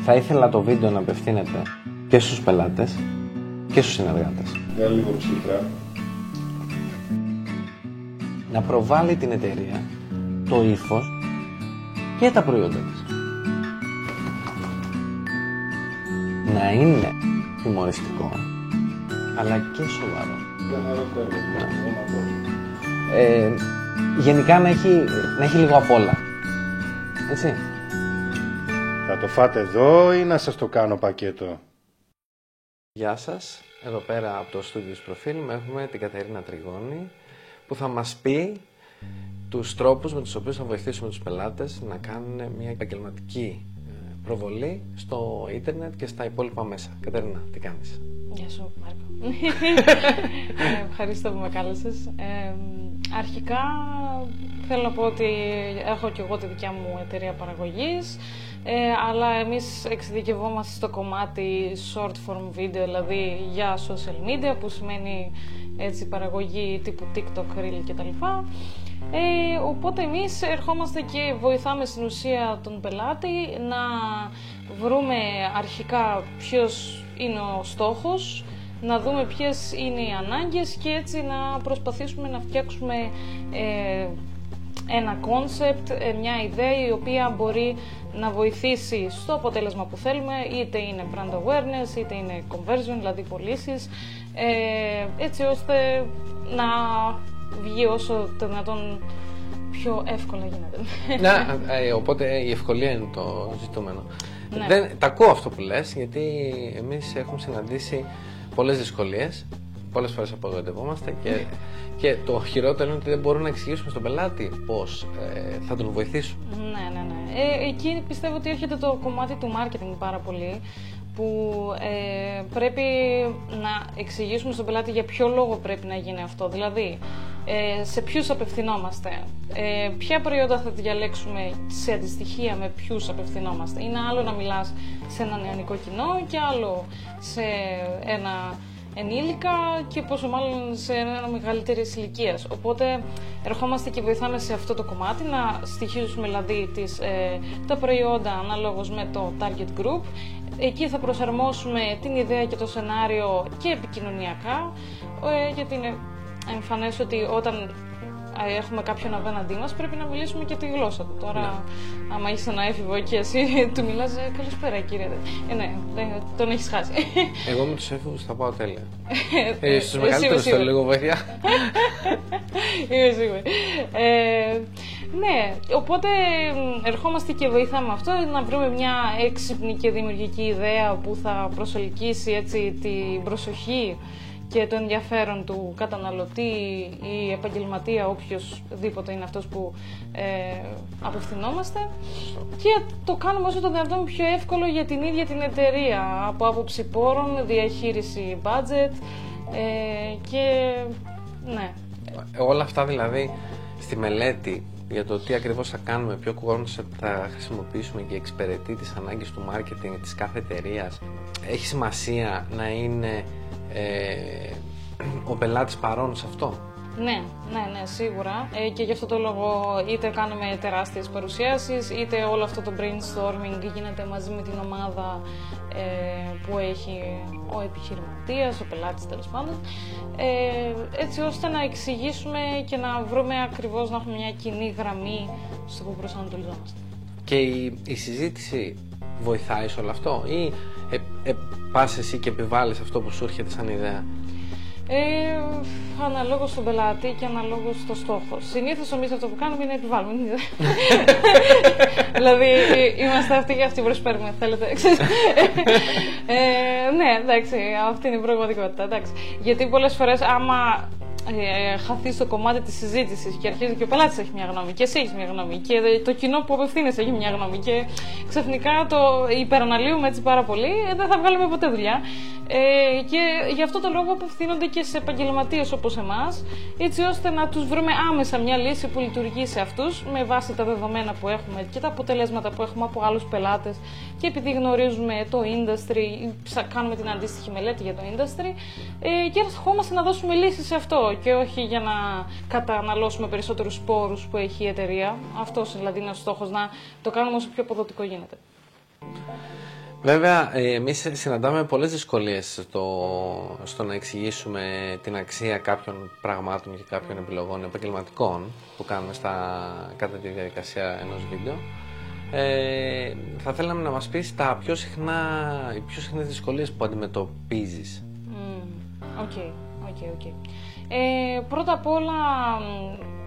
Θα ήθελα το βίντεο να απευθύνεται και στους πελάτες και στους συνεργάτες. Για λίγο ψυχρά. Να προβάλλει την εταιρεία, το ύφος και τα προϊόντα της. Να είναι humοριστικό, αλλά και σοβαρό. Γενικά να έχει λίγο απ' όλα. Έτσι. Θα το φάτε εδώ ή να σας το κάνω πακέτο? Γεια σας. Εδώ πέρα από το στούντιο της Προφίλ έχουμε την Κατερίνα Τριγώνη που θα μας πει τους τρόπους με τους οποίους θα βοηθήσουμε τους πελάτες να κάνουν μια επαγγελματική προβολή στο ίντερνετ και στα υπόλοιπα μέσα. Κατερίνα, τι κάνεις? Γεια σου, Μάρκο. Ευχαριστώ που με κάλεσες. Αρχικά θέλω να πω ότι έχω και εγώ τη δικιά μου εταιρεία παραγωγής, αλλά εμείς εξειδικευόμαστε στο κομμάτι short form video, δηλαδή για social media, που σημαίνει έτσι παραγωγή τύπου TikTok, Reel κτλ. Οπότε εμείς ερχόμαστε και βοηθάμε στην ουσία τον πελάτη να βρούμε αρχικά ποιος είναι ο στόχος, να δούμε ποιες είναι οι ανάγκες και έτσι να προσπαθήσουμε να φτιάξουμε ένα concept, μια ιδέα η οποία μπορεί να βοηθήσει στο αποτέλεσμα που θέλουμε, είτε είναι brand awareness, είτε είναι conversion, δηλαδή πωλήσεις, έτσι ώστε να βγει όσο το δυνατόν πιο εύκολα γίνεται. Οπότε η ευκολία είναι το ζητούμενο. Ναι. Τα ακούω αυτό που λες, γιατί εμείς έχουμε συναντήσει πολλές δυσκολίες, πολλές φορές απογοητευόμαστε και το χειρότερο είναι ότι δεν μπορούμε να εξηγήσουμε στον πελάτη πώς θα τον βοηθήσουμε. Ναι. Εκεί πιστεύω ότι έρχεται το κομμάτι του marketing πάρα πολύ, που πρέπει να εξηγήσουμε στον πελάτη για ποιο λόγο πρέπει να γίνει αυτό. Δηλαδή, σε ποιους απευθυνόμαστε, ποια προϊόντα θα διαλέξουμε σε αντιστοιχεία με ποιους απευθυνόμαστε. Είναι άλλο να μιλάς σε ένα νεανικό κοινό και άλλο σε ένα ενήλικα και πόσο μάλλον σε ένα μεγαλύτερης ηλικίας. Οπότε ερχόμαστε και βοηθάμε σε αυτό το κομμάτι, να στοιχίζουμε δηλαδή τα προϊόντα αναλόγως με το target group. Εκεί θα προσαρμόσουμε την ιδέα και το σενάριο και επικοινωνιακά, γιατί είναι εμφανές ότι όταν έχουμε κάποιον απέναντί μας πρέπει να μιλήσουμε και τη γλώσσα του. Τώρα, άμα είσαι ένα έφηβο και εσύ του μιλάς «Καλησπέρα κύριε», ναι, τον έχεις χάσει. Εγώ με τους έφηβους θα πάω τέλεια. Στους μεγαλύτερους θέλω λίγο βοήθεια. Είμαι σίγουρη. Ναι, οπότε ερχόμαστε και βοηθάμε αυτό, να βρούμε μια έξυπνη και δημιουργική ιδέα που θα προσελκύσει έτσι την προσοχή και το ενδιαφέρον του καταναλωτή ή επαγγελματία, οποιοσδήποτε είναι αυτός που απευθυνόμαστε, και το κάνουμε όσο το δυνατόν πιο εύκολο για την ίδια την εταιρεία, από άποψη πόρων, διαχείριση budget και ναι. Όλα αυτά δηλαδή στη μελέτη για το τι ακριβώς θα κάνουμε, ποιο concept θα χρησιμοποιήσουμε και εξυπηρετεί τις ανάγκες του marketing της κάθε εταιρείας, έχει σημασία να είναι ο πελάτης παρόν σε αυτό? Ναι, σίγουρα. Και γι' αυτό το λόγο είτε κάνουμε τεράστιες παρουσιάσεις, είτε όλο αυτό το brainstorming γίνεται μαζί με την ομάδα που έχει ο επιχειρηματίας, ο πελάτης τέλος πάντων, έτσι ώστε να εξηγήσουμε και να βρούμε ακριβώς, να έχουμε μια κοινή γραμμή στο που προσανατολιζόμαστε. Και η συζήτηση βοηθάει σε όλο αυτό ή πας εσύ και επιβάλλεις αυτό που σου έρχεται σαν ιδέα? Αναλόγως στον πελάτη και αναλόγως στο στόχο. Συνήθως εμείς αυτό που κάνουμε είναι να επιβάλλουμε. Δηλαδή είμαστε αυτοί και αυτοί προσπέρουμε, θέλετε. Ναι, εντάξει, αυτή είναι η πραγματικότητα. Εντάξει. Γιατί πολλές φορές άμα χαθεί στο κομμάτι της συζήτησης και αρχίζει και ο πελάτης έχει μια γνώμη και εσύ έχεις μια γνώμη και το κοινό που απευθύνεσαι έχει μια γνώμη και ξαφνικά το υπεραναλύουμε έτσι πάρα πολύ, δεν θα βγάλουμε ποτέ δουλειά. Και γι' αυτό το λόγο απευθύνονται και σε επαγγελματίες όπως εμάς, έτσι ώστε να τους βρούμε άμεσα μια λύση που λειτουργεί σε αυτούς με βάση τα δεδομένα που έχουμε και τα αποτελέσματα που έχουμε από άλλους πελάτες, και επειδή γνωρίζουμε το industry, κάνουμε την αντίστοιχη μελέτη για το industry και ερχόμαστε να δώσουμε λύσεις σε αυτό και όχι για να καταναλώσουμε περισσότερους πόρους που έχει η εταιρεία. Αυτός δηλαδή είναι ο στόχος, να το κάνουμε όσο πιο αποδοτικό γίνεται. Βέβαια, εμείς συναντάμε πολλές δυσκολίες στο να εξηγήσουμε την αξία κάποιων πραγμάτων και κάποιων επιλογών επαγγελματικών που κάνουμε κατά τη διαδικασία ενός βίντεο. Θα θέλαμε να μας πεις οι πιο συχνές δυσκολίες που αντιμετωπίζεις. Οκ. Πρώτα απ' όλα,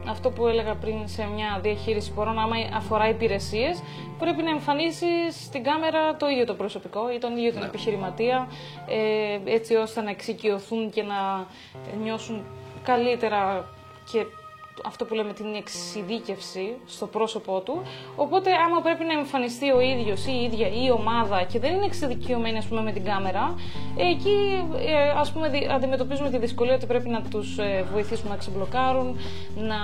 αυτό που έλεγα πριν σε μια διαχείριση πόρων, άμα αφορά υπηρεσίες, πρέπει να εμφανίσεις στην κάμερα το ίδιο το προσωπικό ή τον ίδιο τον επιχειρηματία, έτσι ώστε να εξοικειωθούν και να νιώσουν καλύτερα και αυτό που λέμε την εξειδίκευση στο πρόσωπό του. Οπότε, άμα πρέπει να εμφανιστεί ο ίδιος ή η ίδια ή η ομάδα και δεν είναι εξειδικειωμένοι, ας πούμε, με την κάμερα, εκεί ας πούμε, αντιμετωπίζουμε τη δυσκολία ότι πρέπει να τους βοηθήσουμε να ξεμπλοκάρουν, να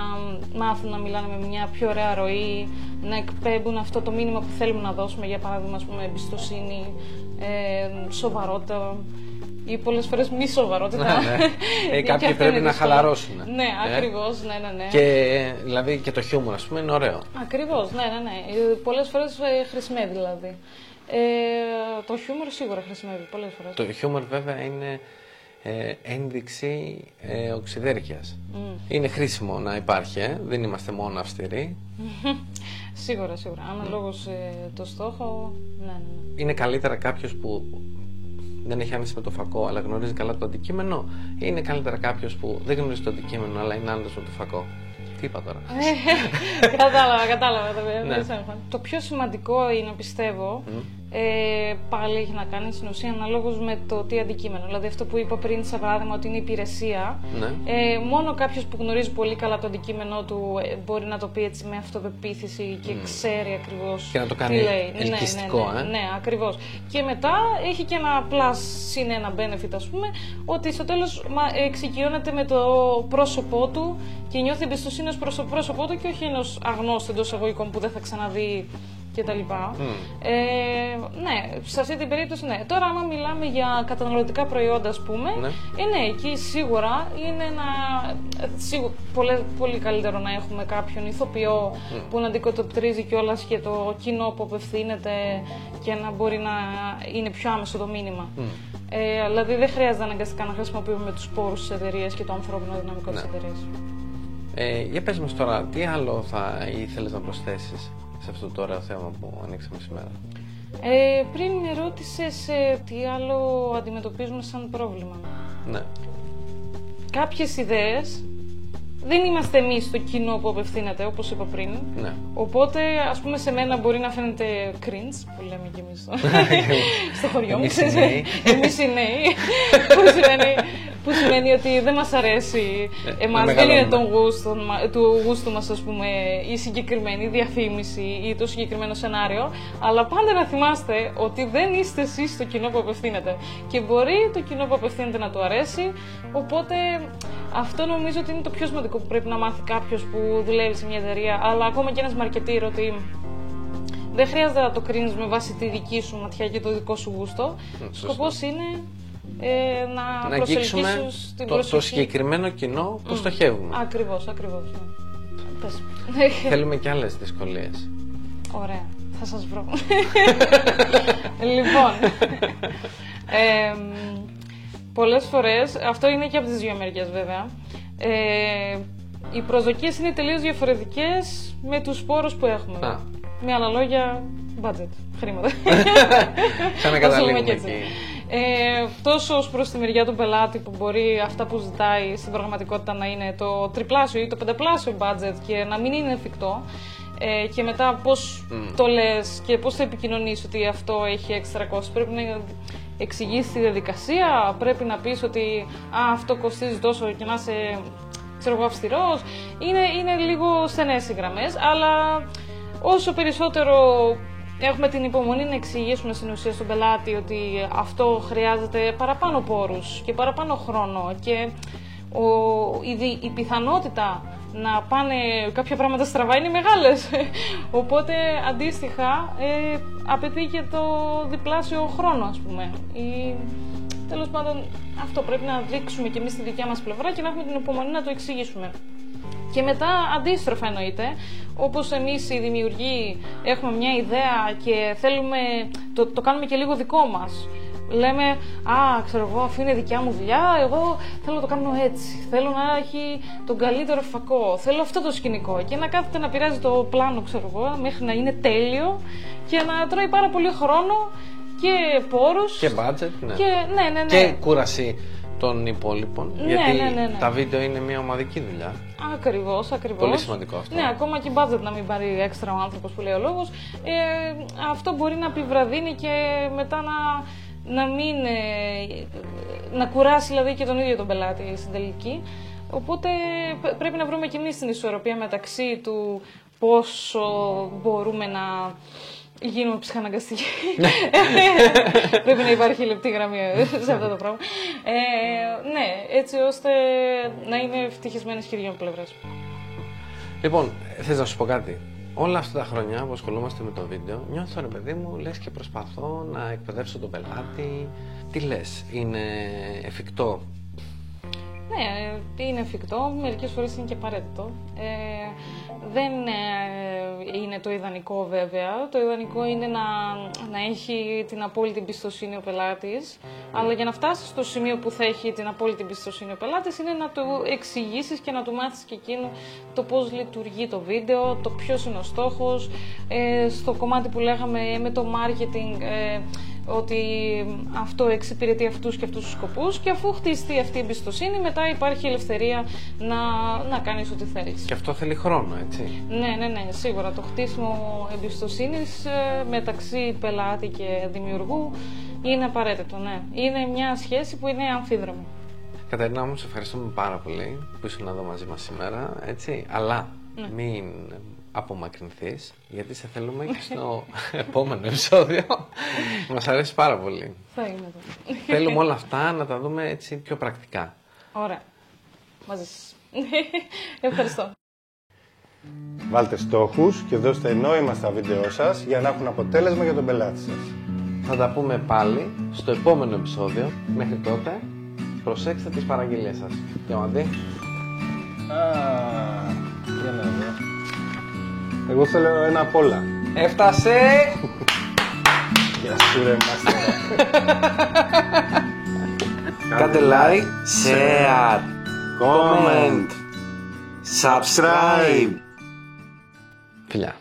μάθουν να μιλάνε με μια πιο ωραία ροή, να εκπέμπουν αυτό το μήνυμα που θέλουμε να δώσουμε, για παράδειγμα, ας πούμε, εμπιστοσύνη, σοβαρότητα. Ή πολλές φορές μη σοβαρότητα. Κάποιοι πρέπει να χαλαρώσουν. Ναι, ακριβώς, ναι. Και δηλαδή και το χιούμορ, ας πούμε, είναι ωραίο. Ακριβώς, ναι. Πολλές φορές χρησιμεύει, δηλαδή. Το χιούμορ σίγουρα χρησιμεύει πολλές φορές. Το χιούμορ βέβαια είναι ένδειξη οξυδέρκειας. Είναι χρήσιμο να υπάρχει, δεν είμαστε μόνο αυστηροί. Σίγουρα. Αναλόγως το στόχο, ναι. Είναι καλύτερα κάποιος που δεν έχει άνεση με το φακό, αλλά γνωρίζει καλά το αντικείμενο, ή είναι καλύτερα κάποιος που δεν γνωρίζει το αντικείμενο, αλλά είναι άνετος με το φακό? Τι είπα τώρα? Κατάλαβα. Το πιο σημαντικό είναι, πιστεύω, πάλι έχει να κάνει στην ουσία αναλόγως με το τι αντικείμενο. Δηλαδή, αυτό που είπα πριν, σαν παράδειγμα, ότι είναι υπηρεσία, μόνο κάποιος που γνωρίζει πολύ καλά το αντικείμενο του μπορεί να το πει έτσι με αυτοπεποίθηση και ξέρει ακριβώς και να το κάνει ελκυστικό. Ναι, ακριβώς. Και μετά έχει και ένα plus, είναι ένα benefit, ας πούμε, ότι στο τέλος εξοικειώνεται με το πρόσωπό του και νιώθει εμπιστοσύνη ως προς το πρόσωπό του και όχι ενός αγνώστου εντός εισαγωγικών που δεν θα ξαναδεί κτλ. Ναι, σε αυτή την περίπτωση ναι. Τώρα, άμα μιλάμε για καταναλωτικά προϊόντα, ας πούμε, ναι, εκεί σίγουρα είναι πολύ καλύτερο να έχουμε κάποιον ηθοποιό που να αντικατοπτρίζει κιόλας και το κοινό που απευθύνεται και να μπορεί να είναι πιο άμεσο το μήνυμα. Δηλαδή, δεν χρειάζεται αναγκαστικά να χρησιμοποιούμε τους πόρους της εταιρείας και το ανθρώπινο δυναμικό της εταιρείας. Για πες μας τώρα, τι άλλο θα ήθελες να προσθέσεις σε αυτό το ωραίο θέμα που ανοίξαμε σήμερα? Πριν με ρώτησες τι άλλο αντιμετωπίζουμε σαν πρόβλημα. Ναι. Κάποιες ιδέες δεν είμαστε εμείς το κοινό που απευθύνεται, όπως είπα πριν. Ναι. Οπότε, ας πούμε, σε μένα μπορεί να φαίνεται cringe, που λέμε κι εμείς στο χωριό μου. Εμείς οι νέοι. Που σημαίνει ότι δεν μας αρέσει εμάς, δεν είναι του γούστου μας, ας πούμε, η συγκεκριμένη διαφήμιση ή το συγκεκριμένο σενάριο. Αλλά πάντα να θυμάστε ότι δεν είστε εσείς το κοινό που απευθύνεται. Και μπορεί το κοινό που απευθύνεται να του αρέσει. Οπότε αυτό νομίζω ότι είναι το πιο σημαντικό που πρέπει να μάθει κάποιος που δουλεύει σε μια εταιρεία, αλλά ακόμα και ένας μαρκετήρ, ότι δεν χρειάζεται να το κρίνεις με βάση τη δική σου ματιά και το δικό σου γούστο. Σκοπός είναι να προσελκύσεις την προσοχή. Το συγκεκριμένο κοινό που στοχεύουμε. Ακριβώς. Ναι. Θέλουμε και άλλες δυσκολίες. Ωραία, θα σας βρω. Λοιπόν, πολλές φορές, αυτό είναι και από τις δύο μεριές βέβαια, οι προσδοκίες είναι τελείως διαφορετικές με τους πόρους που έχουμε. Με άλλα λόγια, budget, χρήματα. Ξανακαταλήγουμε εκεί. Τόσο ως προς τη μεριά του πελάτη, που μπορεί αυτά που ζητάει στην πραγματικότητα να είναι το τριπλάσιο ή το πενταπλάσιο budget και να μην είναι εφικτό, και μετά πώς το λες και πώς θα επικοινωνείς ότι αυτό έχει έξτρα κόστος. Πρέπει να εξηγήσεις τη διαδικασία, πρέπει να πεις ότι αυτό κοστίζει τόσο και να είσαι, ξέρω εγώ, αυστηρός. Είναι λίγο στενές οι γραμμές, αλλά όσο περισσότερο έχουμε την υπομονή να εξηγήσουμε στην ουσία στον πελάτη ότι αυτό χρειάζεται παραπάνω πόρους και παραπάνω χρόνο και η πιθανότητα να πάνε κάποια πράγματα στραβά είναι μεγάλες. Οπότε αντίστοιχα απαιτεί και το διπλάσιο χρόνο, ας πούμε. Τέλος πάντων, αυτό πρέπει να δείξουμε και εμείς στη δικιά μας πλευρά και να έχουμε την υπομονή να το εξηγήσουμε. Και μετά αντίστροφα εννοείται, όπως εμείς οι δημιουργοί έχουμε μια ιδέα και θέλουμε, το κάνουμε και λίγο δικό μας. Λέμε, ξέρω εγώ, αφού είναι δικιά μου δουλειά, εγώ θέλω να το κάνω έτσι. Θέλω να έχει τον καλύτερο φακό. Θέλω αυτό το σκηνικό. Και να κάθεται να πειράζει το πλάνο, ξέρω εγώ, μέχρι να είναι τέλειο και να τρώει πάρα πολύ χρόνο και πόρους. Και budget, ναι. Ναι. Και κούραση των υπόλοιπων. Ναι, γιατί ναι. τα βίντεο είναι μια ομαδική δουλειά. Ακριβώς. Πολύ σημαντικό αυτό. Ναι, ακόμα και budget να μην πάρει έξτρα ο άνθρωπος που λέει ο λόγος. Αυτό μπορεί να επιβραδύνει και μετά να κουράσει δηλαδή και τον ίδιο τον πελάτη στην τελική. Οπότε πρέπει να βρούμε και εμείς την ισορροπία μεταξύ του πόσο μπορούμε να γίνουμε ψυχαναγκαστικοί. Πρέπει να υπάρχει λεπτή γραμμή σε αυτό το πράγμα. Ναι, έτσι ώστε να είναι ευτυχισμένες και οι δυο πλευρές. Λοιπόν, θες να σου πω κάτι. Όλα αυτά τα χρόνια που ασχολούμαστε με το βίντεο, νιώθω ρε παιδί μου, λες και προσπαθώ να εκπαιδεύσω τον πελάτη. Τι λες, είναι εφικτό? Ναι, είναι εφικτό, μερικές φορές είναι και απαραίτητο. Δεν είναι το ιδανικό βέβαια. Το ιδανικό είναι να έχει την απόλυτη εμπιστοσύνη ο πελάτης. Αλλά για να φτάσεις στο σημείο που θα έχει την απόλυτη εμπιστοσύνη ο πελάτης είναι να του εξηγήσεις και να του μάθεις και εκείνο το πώς λειτουργεί το βίντεο, το ποιος είναι ο στόχος, στο κομμάτι που λέγαμε με το marketing, ότι αυτό εξυπηρετεί αυτούς και αυτούς τους σκοπούς, και αφού χτιστεί αυτή η εμπιστοσύνη, μετά υπάρχει ελευθερία να κάνεις ό,τι θέλεις. Και αυτό θέλει χρόνο, έτσι. Ναι, σίγουρα. Το χτίσιμο εμπιστοσύνης μεταξύ πελάτη και δημιουργού είναι απαραίτητο, ναι. Είναι μια σχέση που είναι αμφίδρομη. Κατερίνα μου, σε ευχαριστούμε πάρα πολύ που ήσουν εδώ μαζί μας σήμερα, έτσι. Αλλά μην απομακρυνθείς, γιατί σε θέλουμε και στο επόμενο επεισόδιο. Μας αρέσει πάρα πολύ. Θα είμαι εδώ. Θέλουμε όλα αυτά να τα δούμε έτσι πιο πρακτικά. Ωραία. Μαζί σας. Ευχαριστώ. Βάλτε στόχους και δώστε νόημα στα βίντεό σας για να έχουν αποτέλεσμα για τον πελάτη σας. Θα τα πούμε πάλι στο επόμενο επεισόδιο. Μέχρι τότε, προσέξτε τις παραγγελίες σας. Διαμαντή. Για να δω. Εγώ θέλω ένα απ' όλα. Έφτασε! Γεια σου ρε μάστερα. Κάντε like, share, comment, subscribe. Φιλιά.